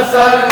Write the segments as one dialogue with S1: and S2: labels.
S1: Hasan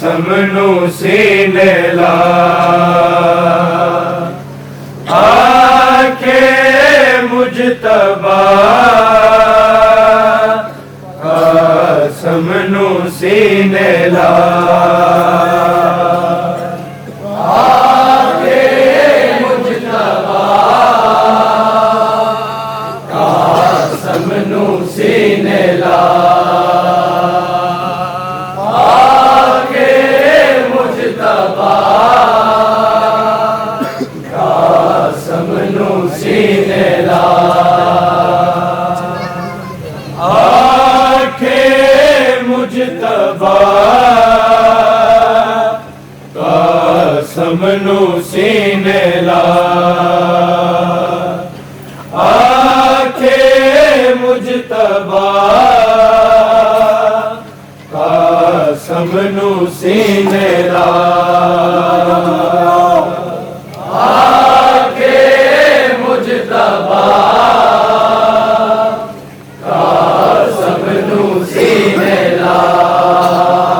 S1: समनू सीने ला आके मुजतबा समनू सीने ला समनू सीने ला आके मुजतबा समनू सीने ला आके मुजतबा समनू सीने ला आके मुजतबा समनू सीने ला आके मुजतबा समनू सीने ला आके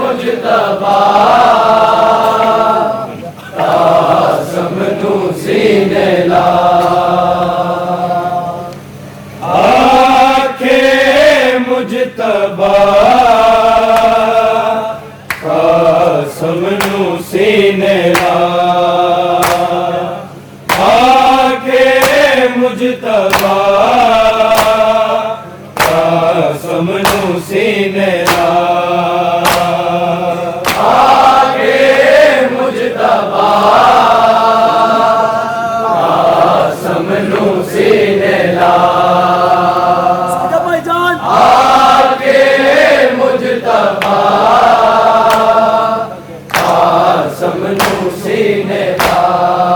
S1: मुजतबा समनू सीने ला आके मुजतबा समनू सीने ला आके मुजतबा समनू सीने ला आके मुजतबा समनू सीने ला आके मुजतबा समनू सीने ला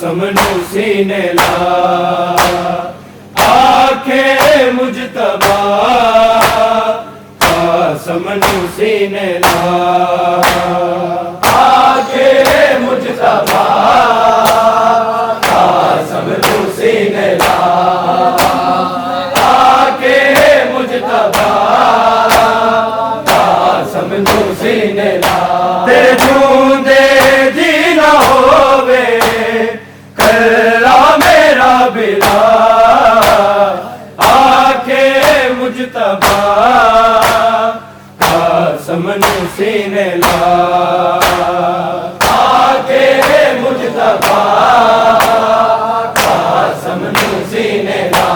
S1: कासम नू सीने ला आखे मुजतबा कासम नू सीने ला आखे मुजतबा कासम नू सीने ला आखे मुजतबा कासम नू सीने ला तेरे जूंदे जी ना होवे कल्ला मेरा बिला आके मुजतबा कासम नू सीने ला आके मुजतबा कासम नू सीने ला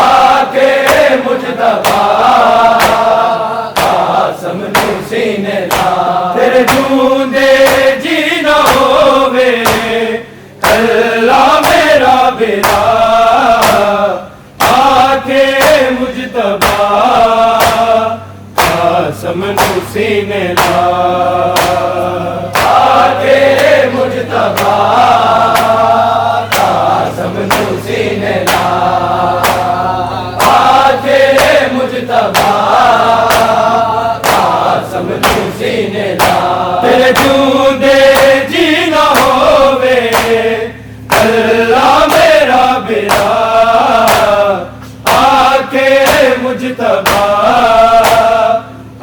S1: आके मुजतबा कासम नू सीने ला तेरे जूंदे जी ना होवे कल्ला मेरा बिला आके मुजतबा कासम नू सीने ला आके मुजतबा कासम नू सीने ला आके मुजतबा कासम नू सीने ला तेरे जूंदे जी ना होवे कल्ला मेरा बिला आके मुजतबा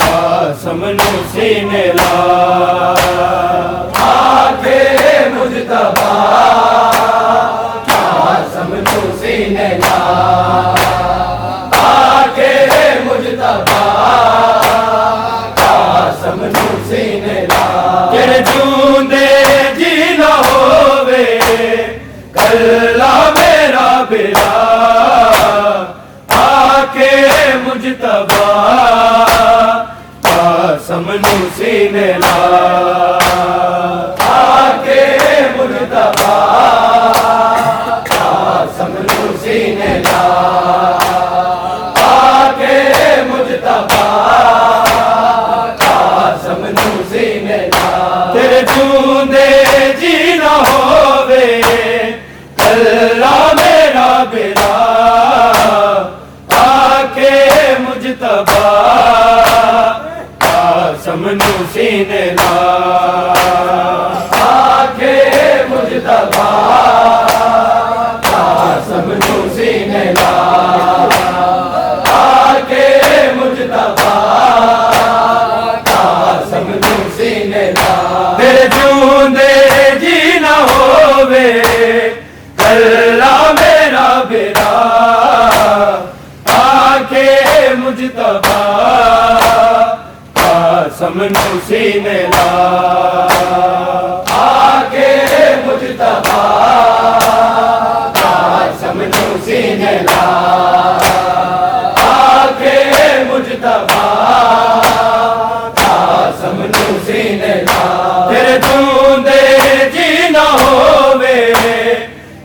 S1: कासम नू सीने ला आके मुजतबा कासम नू सीने ला आके मुजतबा कासम नू सीने ला तेरे जूंदे जी ना होवे कल्ला मेरा बिला आके मुजतबा कासम नू सीने ला आके मुजतबा कासम नू सीने ला आके मुजतबा कासम नू सीने ला तेरे जूंदे जी ना होवे कल्ला मेरा बिला आके मुजतबा कासम नू सीने ला आके मुजतबा कासम नू सीने ला आके मुजतबा कासम नू सीने ला तेरे जूंदे जी ना होवे कल्ला मेरा बिला आके मुजतबा कासम नू सीने ला आके मुजतबा कासम नू सीने ला आके मुजतबा कासम नू सीने ला तेरे जूंदे जी ना होवे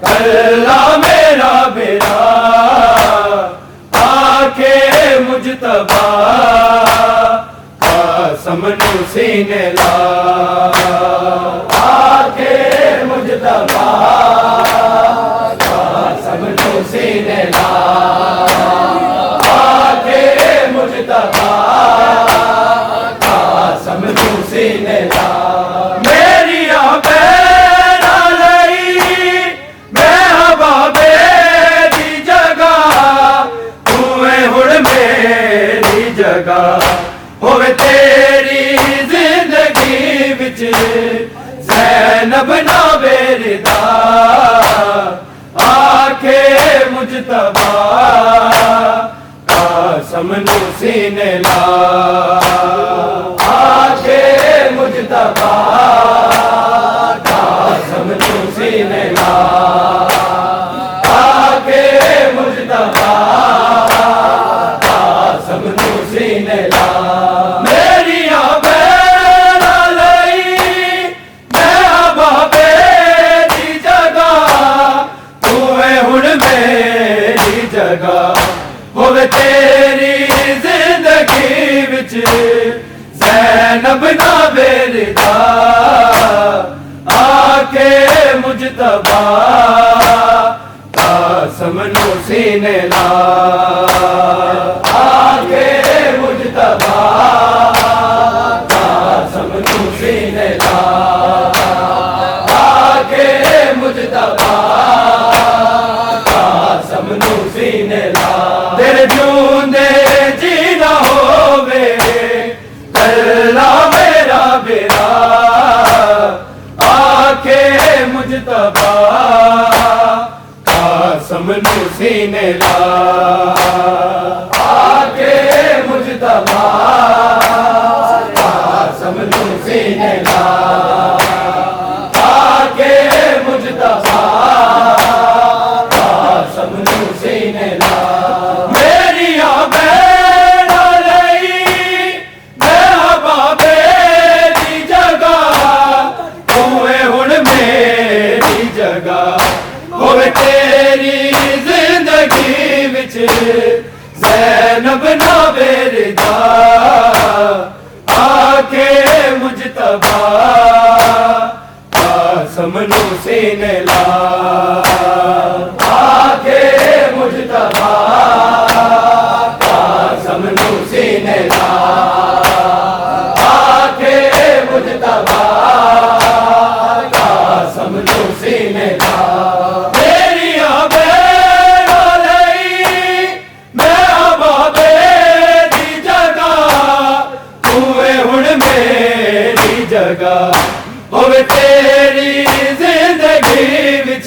S1: कल्ला मेरा बिला आके मुजतबा कासम नू सीने ला आके मुजतबा कासम नू सीने ला आके मुजतबा कासम नू सीने ला मेरी आबेरा लई मैं हबाबे दी जगह तूए हुण मेरी जगह होवे तेरी जिंदगी विच ज़ैनब ना बेरदा आके मुजतबा कासम नू सीने ला आके मुजतबा कासम नू सीने ला आके मुजतबा कासम नू सीने ला मेरी आबेरा लई मैं हबाबे दी जगह तूए हुण मेरी जगह होवे तेरी जिंदगी विच ज़ैनब ना बेरदा मुजतबा कासम नू सीने ला आके मुजतबा कासम नू सीने ला आके मुजतबा कासम नू सीने ला तेरे जूंदे जीना होवे कल्ला मेरा बेरा आके मुजतबा कासम नू सीने ला आके मुजतबा कासम नू सीने ला आके मुजतबा कासम नू सीने ला मेरी बेड़ा लई मैं बाबे दी जगह तूए हुण मेरी जगह होवे तेरी जिंदगी विच ज़ैनब ना बेरदा आके मुजतबा कासम नू सीने ला आके मुजतबा कासम नू सीने ला आके मुजतबा कासम नू सीने ला होवे तेरी जिंदगी विच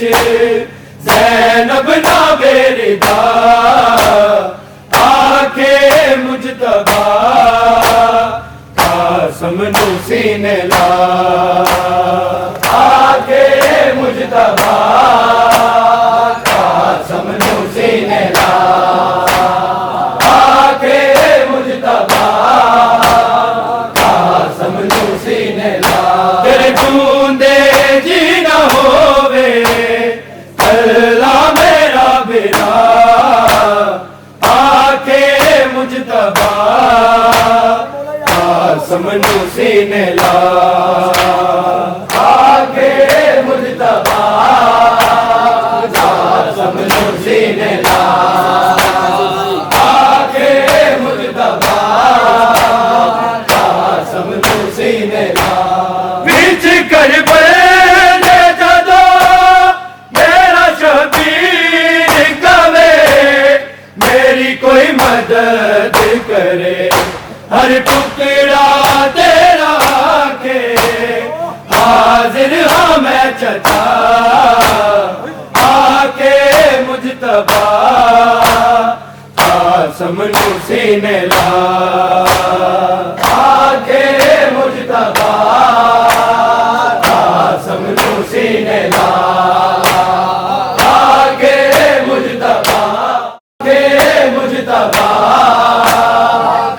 S1: ज़ैनब ना बेरदा आके मुजतबा कासम नू सीने ला आके मुजतबा कासम नू सीने ला आके मुजतबा कासम नू सीने ला तेरे जूंदे जीना होवे कल्ला मेरा बेरा आके मुजतबा कासम नू सीने ला आके मुजतबा कासम नू सीने ला आके मुजतबा कासम नू सीने ला कर बने जदो मेरा शबीर कवे मेरी कोई मदद करे हर टुकड़ा तेरा के हाजिर हाँ मैं चचा आके मुजतबा कासम नू सीने ला आके मुजतबा कासम नू सीने ला आके मुजतबा के मुजतबा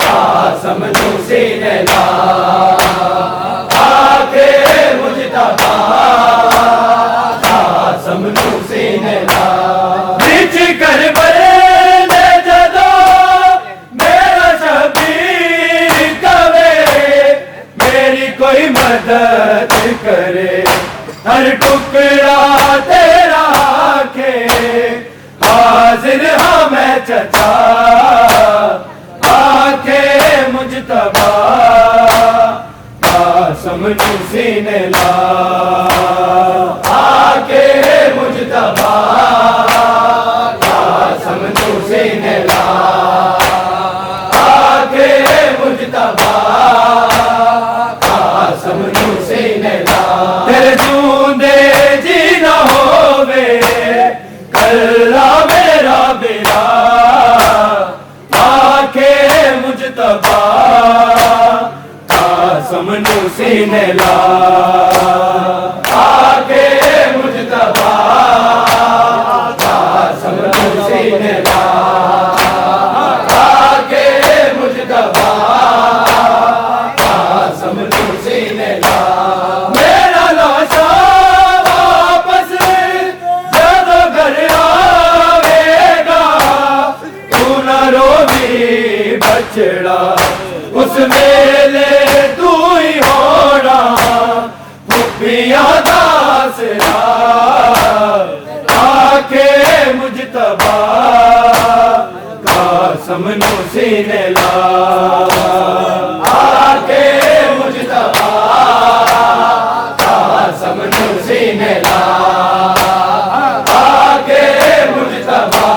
S1: कासम नू सीने ला आके मुजतबा कासम नू सीने ला बिच कर बने जदो मेरा शबीर कवे मेरी कोई मदद करे हर टुकड़ा तेरा के हाजिर हाँ मैं चचा आके मुजतबा कासम नू सीने ला आके मुजतबा कासम नू सीने ला आके मुजतबा कासम नू सीने ला तेरे जूंदे जीना होवे कल्ला मेरा बेरा आके मुजतबा कासम नू सीने ला आके मुजतबा कासम नू सीने ला आके मुजतबा कासम नू सीने ला मेरा लाशा वापस जब घर आवेगा तू न रोवी बछड़ा उस मेले तू ही होना सीने ला आके मुजतबा कासम नू सीने ला आके मुजतबा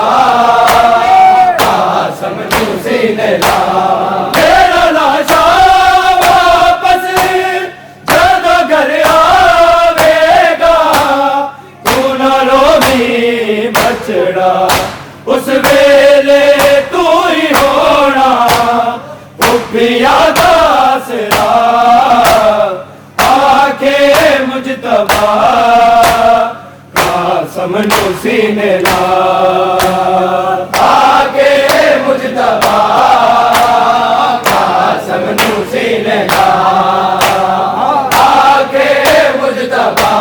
S1: कासम नू सीने ला मेरा लाशा वापस जब घर आवेगा तू ना रोवी बछड़ा उस वेले तू ही होना उबिया दासरा आके मुजतबा कासम नू सीने ला आके मुजतबा कासम नू सीने ला आके मुजतबा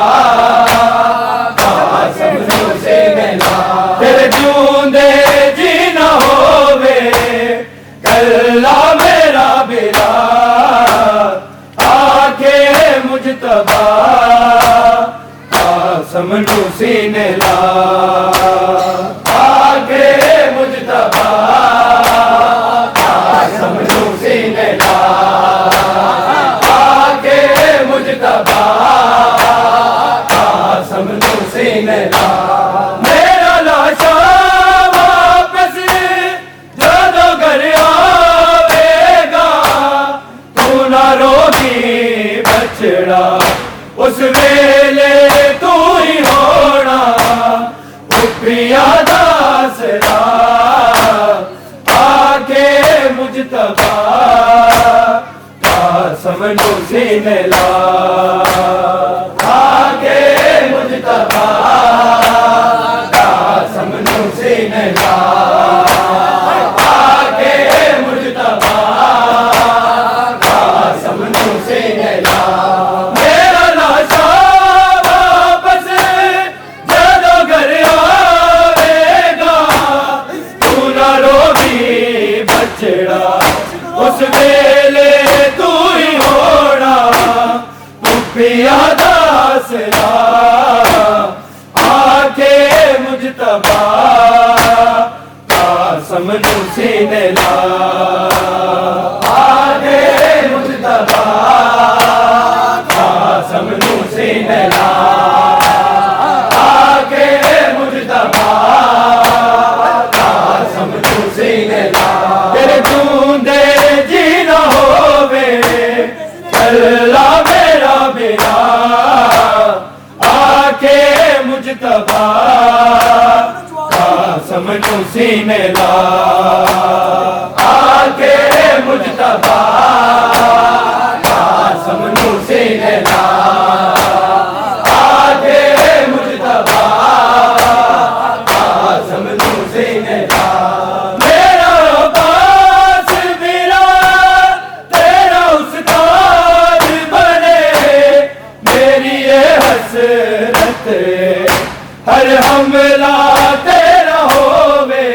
S1: कासम नू सीने ला तेरे जूंदे जी न होवे कल्ला मेरा बेला आके मुजतबा कासम नू सीने ला आके मुजतबा कासम नू सीने ला आके मुजतबा कासम नू सीने ला मेरा लाशा वापस जदों घर आवेगा तू ना रोगी बछड़ा उस वेले तू ही होना उबिया दासरा आके मुजतबा कासम नू सीने ला आके मुजतबा कासम नू सीने ला आके मुजतबा कासम नू सीने ला मेरा लाशा वापस जदों घर आवेगा तू ना रोवी बछड़ा उस वेले तू ही होना उबिया दासरा आके मुजतबा कासम नू सीने ला आके मुजतबा कासम नू सीने ला आके मुजतबा कासम नू सीने ला तेरे जूंदे जी न होवे कल्ला मेरा बेला आके मुजतबा कासम नू सीने ला आके मुजतबा कासम नू सीने ला आके मुजतबा कासम नू सीने ला मेरा अब्बास मेरा तेरा उस्ताद बने मेरी ये हसरत हर हमला तेरा होवे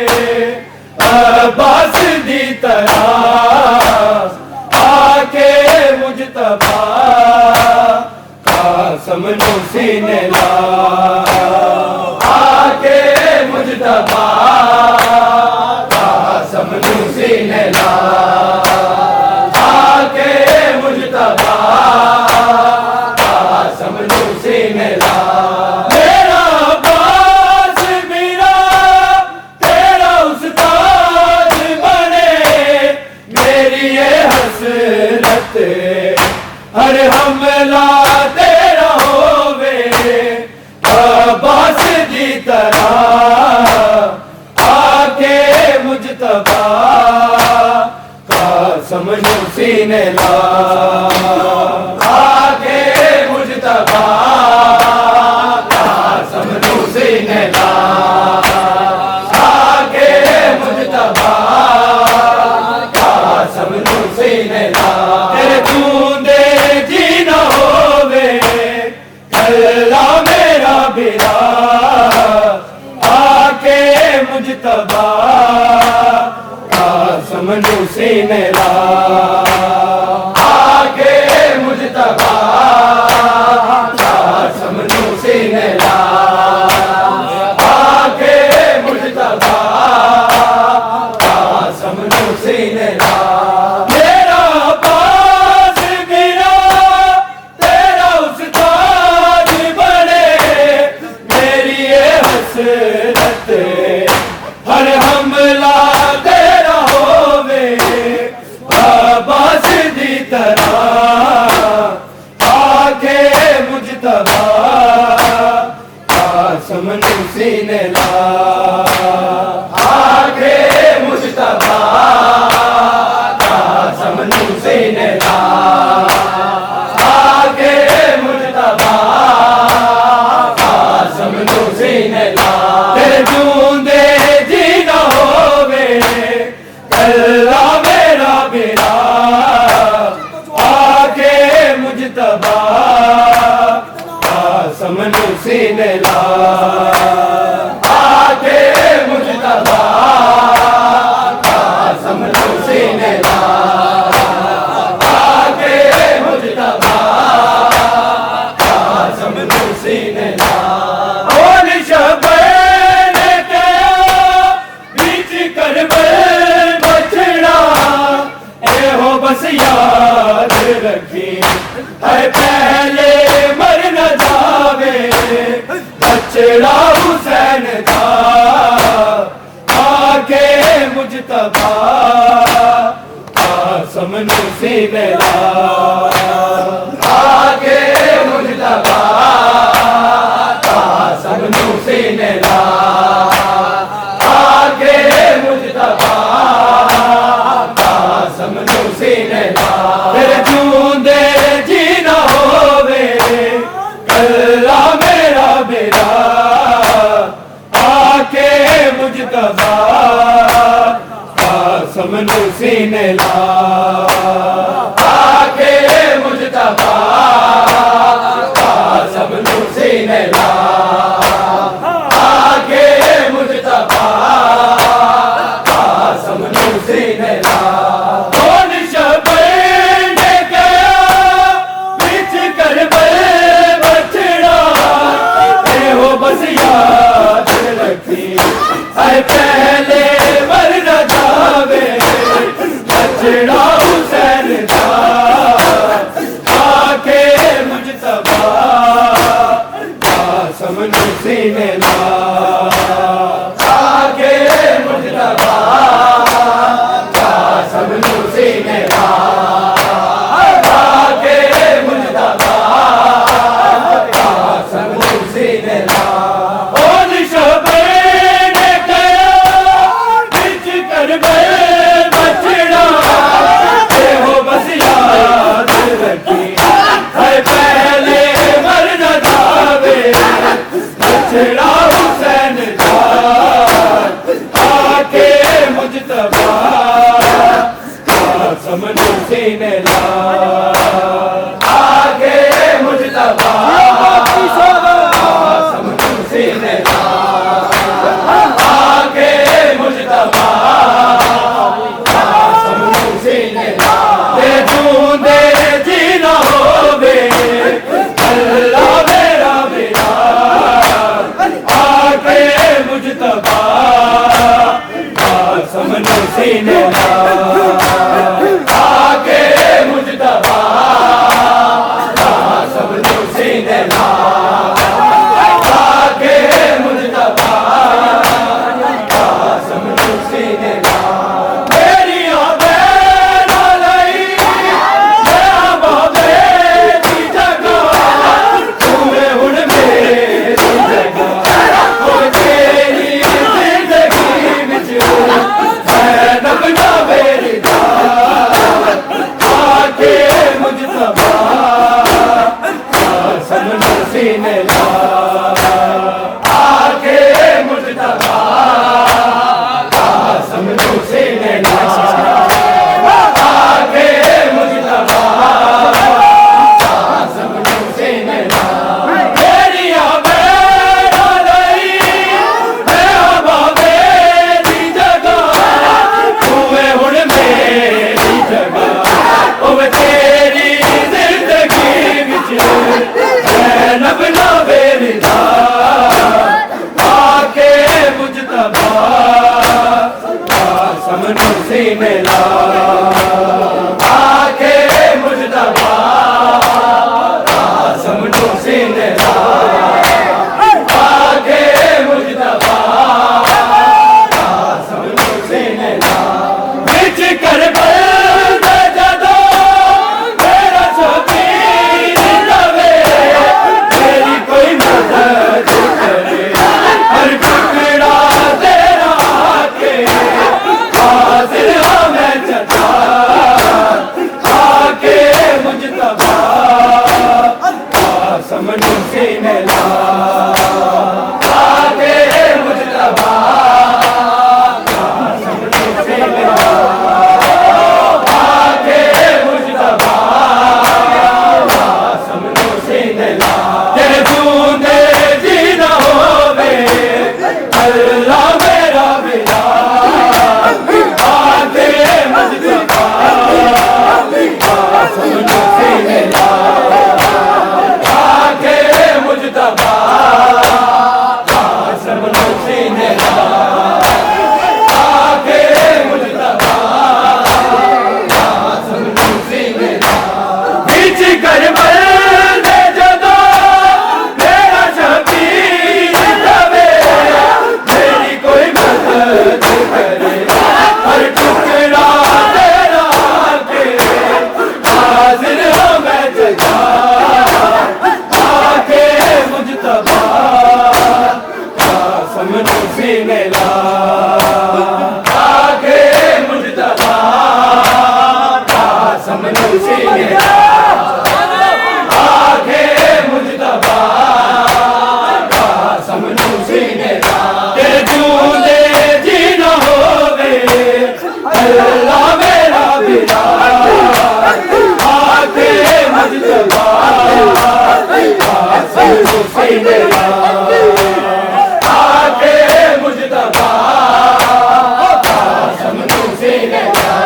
S1: अब्बास दी तरह आके मुजतबा कासम नू सीने ला आके मुजतबा कासम नू सीने ला आके मुजतबा कासम नू सीने ला मेरा अब्बास मेरा तेरा उस्ताद बने मेरी ये हसरत हर हमला तेरा होवे अब्बास दी तरह आके मुजतबा कासम नू सीने ला आके मुजतबा कासम नू सीने ला आके मुजतबा कासम नू सीने ला तेरे जूंदे जी न होवे कल्ला मेरा बेला आके मुजतबा कासम नू सीने ला आके मुजतबा कासम नू सीने ला आके मुजतबा कासम नू सीने समनू सीने ला आके मुजतबा समनू सीने ला आके मुजतबा समनू सीने ला तेरे जूंदे जी न होवे कल्ला मेरा बिरा आके मुजतबा समनू सीने ला आके मुजतबा समनू सीने ला आके मुजतबा समनू सीने ला और शबन के बीच करबल बछड़ा ए हो बस याद रखी है पहले मर न जावे बछड़ा हुसैन का आके मुजतबा समनू सीने ला आके मुजतबा समनू सीने ला आके मुजतबा समनू सीने ला तेरे जूंदे जी न होवे कल्ला मेरा बेरा आके मुजतबा समनू सीने ला आके मुजतबा समनू सीने ला आके मुजतबा समनू सीने ला बस याद रखी है पहले मर न जावे बछड़ा हुसैन का आके मुजतबा समनू सीने ला आके मुजतबा समनू सीने ला आके मुजतबा समनू सीने ला बछड़ा हुसैन का आके मुजतबा समनू सीने ला आके मुजतबा समनू सीने ला आके मुजतबा समनू सीने ला ते जूंदे जी न होवे अल्लाह मेरा बिरा आके मुजतबा समनू सीने ला आके मुजतबा समनू सीने ला आके मुजतबा समनू सीने ला मेरी आबेद लई मैं बाबे दी जगह तुम्हें हुण मेरी जगह ओ तेरी जिंदगी विच ज़ैनब ना मेरी आके मुजतबा समनू सीने ला आके मुजतबा समनू सीने ला आके मुजतबा समनू सीने ला मेरी आबेद लई मैं बाबे दी जगह तुम्हें हुण मेरी जगह ओ तेरी जिंदगी विच ज़ैनब ना मेरी आके मुजतबा समनू सीने ला आके मुजतबा समनू सीने ला आके मुजतबा समनू सीने ला विच करबल जदों मेरा शबीर लवे समझो सीने ला आके मुजतबा समझो सीने ला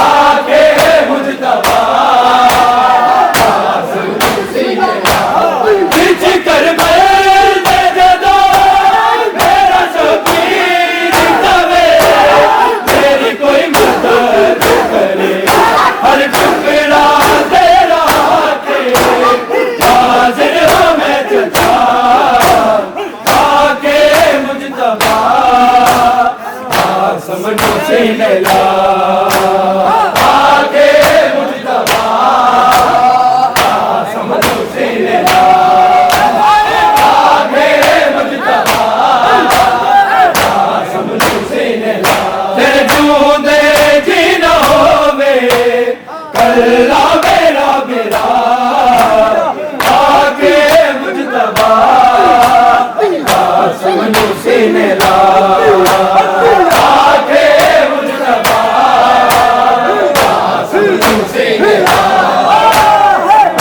S1: आके मुजतबा समझो सीने ला खिंच कर दे जदो मेरा शबीर तवे मेरी कोई मदद करे हर टुकड़ा तेरा के हाजिर हूँ मैं चचा आके मुजतबा समझो सीने ला आके मुजतबा समझो सीने ला आके मुजतबा समझो सीने ला तेरे जूंदे जी न होवे कल्ला मेरा मेरा आके मुजतबा समझो सीने ला आके मुजतबा समझो सीने ला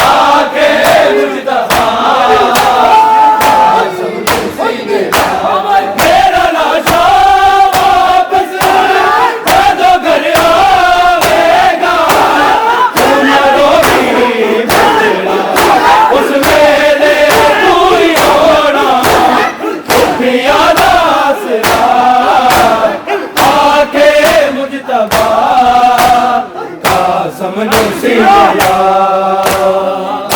S1: आके मुजतबा समझो सीने ला मेरा लाशा वापस कदों घर आवेगा तू न रोगी बचड़ा उस वेले तू ही होना खुफिया दासरा आके मुजतबा समझो सीने ला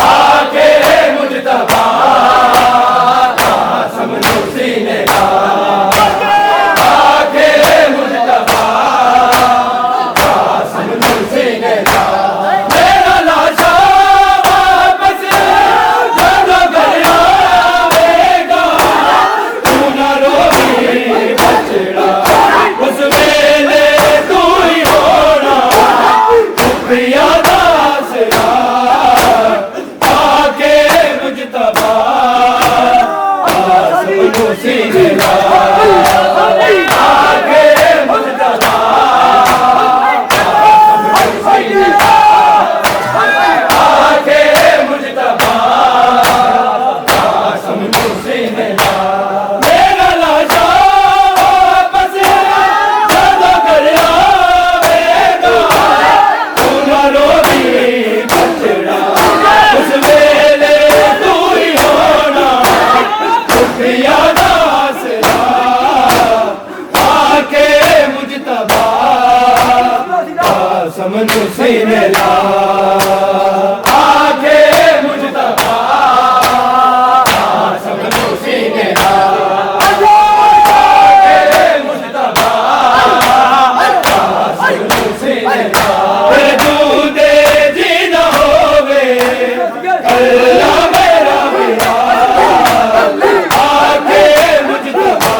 S1: आके मुजतबा समझो सीने ला आके मुजतबा समझो सीने ला मेरा लाशा वापस कदों घर आवेगा तू न रोगी बचड़ा उस वेले तू ही होना खुफिया दासरा आके मुजतबा समझो सीने ला आके मुजतबा समझो सीने ला आके मुजतबा समझो सीने ला मेरा लाशा वापस कदों घर आवेगा तू न रोगी बचड़ा उस वेले तू ही होना खुफिया दासरा आके मुजतबा समझो सीने ला आके मुजतबा समझो सीने ला आके मुजतबा समझो सीने ला तेरे जूंदे जी न होवे कल्ला मेरा मेरा आके मुजतबा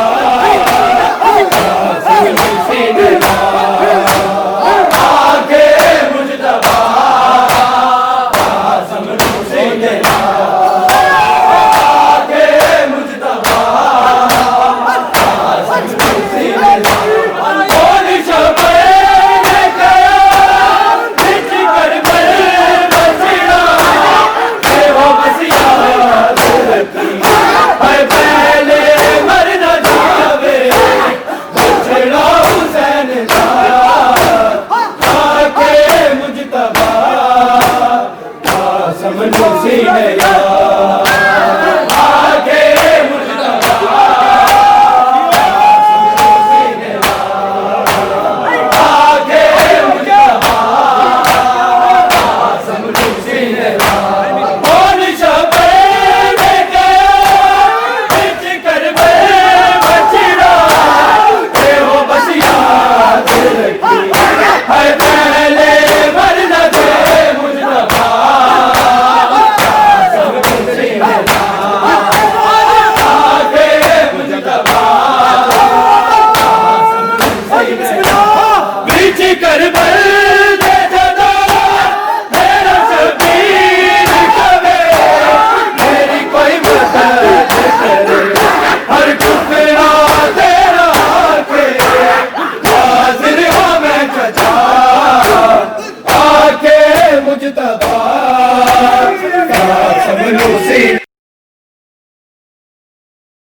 S1: समझो सीने ला आके मुजतबा समझो सीने ला आके मुजतबा समझो सीने ला कौन शबे ने कहा खिंच कर बचड़ा है वो बसिया धरती है पहले मर न जावे बचड़ा हुसैन का आके मुजतबा समझो सीने ला